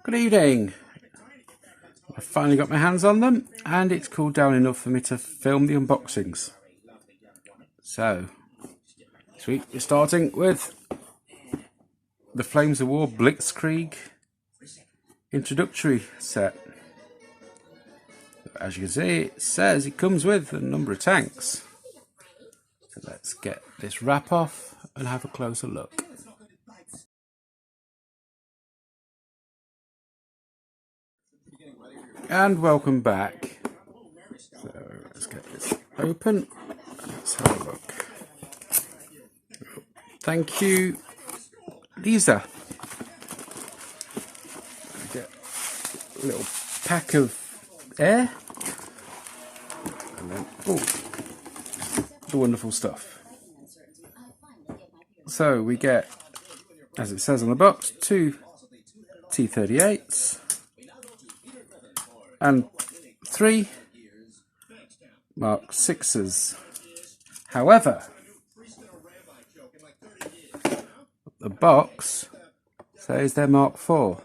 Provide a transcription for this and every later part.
Good evening. I finally got my hands on them and it's cooled down enough for me to film the unboxings. So, this week we're starting with the Flames of War BLITZKRIEG Introductory set. As you can see, it says it comes with a number of tanks. So let's get this wrap off and have a closer look. And welcome back. So let's get this open. Let's have a look. Thank you, Lisa. Get a little pack of air. And then, the wonderful stuff. So we get, as it says on the box, 2 T38s. And 3 Mark 6s. However, the box says they're Mark 4.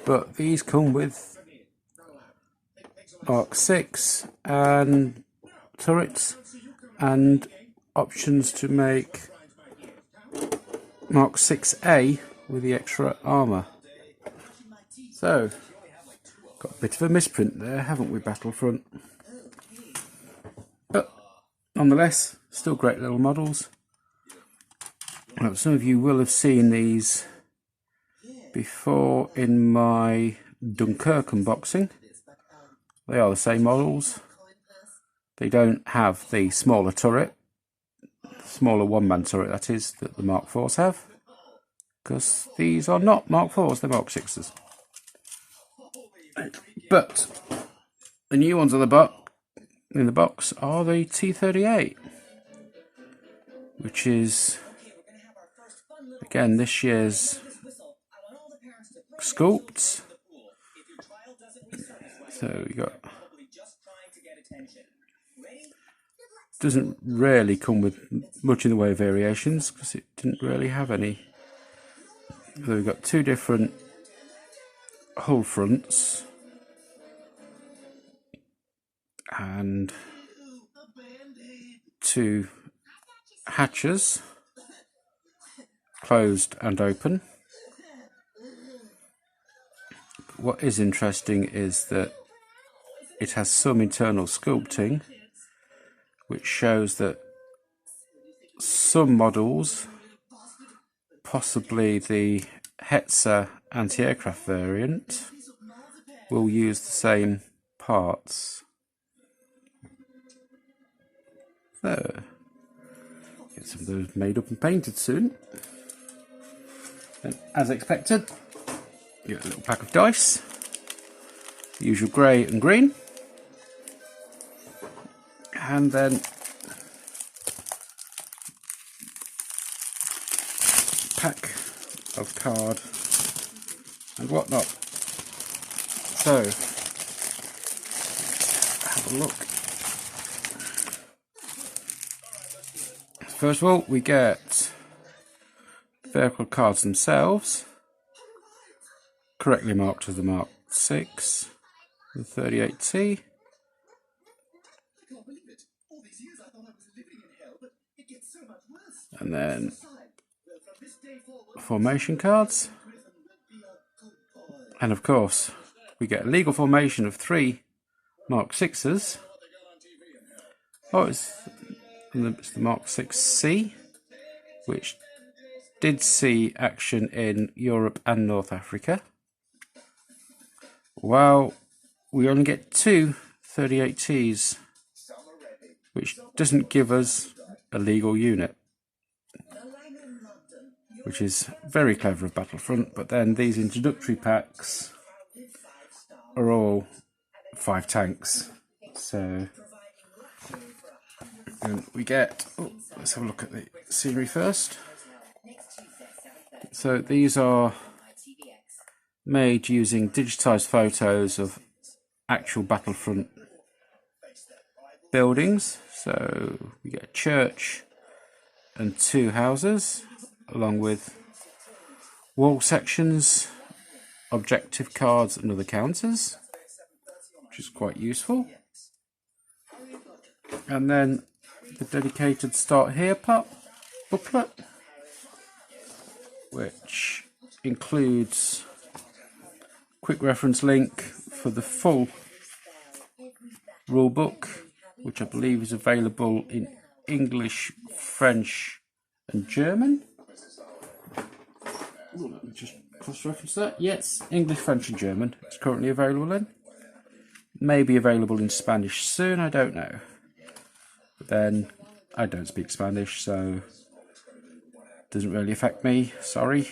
But these come with Mark 6 and turrets and options to make Mark 6A with the extra armour. So, got a bit of a misprint there, haven't we, Battlefront? But, nonetheless, still great little models. Well, some of you will have seen these before in my Dunkirk unboxing. They are the same models. They don't have the smaller turret, smaller one-man turret that is, that the Mark 4s have. Because these are not Mark 4s, they're Mark 6s. But the new ones in the box are the T38, which is again this year's sculpts. So we got, doesn't really come with much in the way of variations because it didn't really have any. So we've got 2 different hull fronts and 2 hatches, closed and open. What is interesting is that it has some internal sculpting which shows that some models, possibly the Hetzer anti-aircraft variant, will use the same parts. So, get some of those made up and painted soon. And as expected, you get a little pack of dice, the usual grey and green, and then pack of card and whatnot. So, have a look. First of all, we get vehicle cards themselves, correctly marked as the Mark 6, the 38T. And then formation cards. And of course, we get a legal formation of 3 Mark 6s. Oh, it's the Mark 6C, which did see action in Europe and North Africa. While we only get 2 38Ts, which doesn't give us a legal unit, which is very clever of Battlefront. But then these introductory packs are all 5 tanks. So, and we get, let's have a look at the scenery first. So these are made using digitized photos of actual Battlefront buildings. So we get a church and 2 houses, along with wall sections, objective cards and other counters, which is quite useful. And then the dedicated Start Here booklet, which includes quick reference link for the full rulebook, which I believe is available in English, French and German. Ooh, let me just cross-reference that. Yes, English, French and German it's currently available in. May be available in Spanish soon, I don't know. But then, I don't speak Spanish, so it doesn't really affect me, sorry.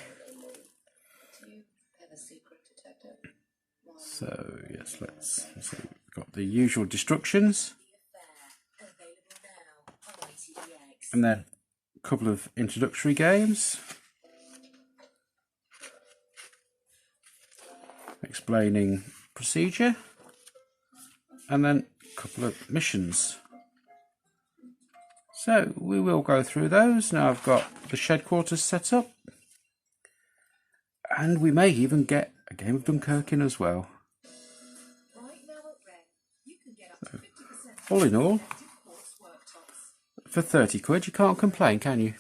So, yes, let's see. We've got the usual destructions. And then a couple of introductory games. Explaining procedure. And then a couple of missions. So we will go through those. Now I've got the shed quarters set up. And we may even get a game of Dunkirk in as well. So, all in all, for 30 quid you can't complain, can you?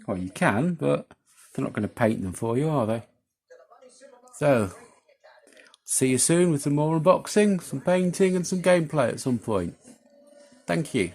Well, you can, but they're not going to paint them for you, are they? So, see you soon with some more unboxing, some painting and some gameplay at some point. Thank you.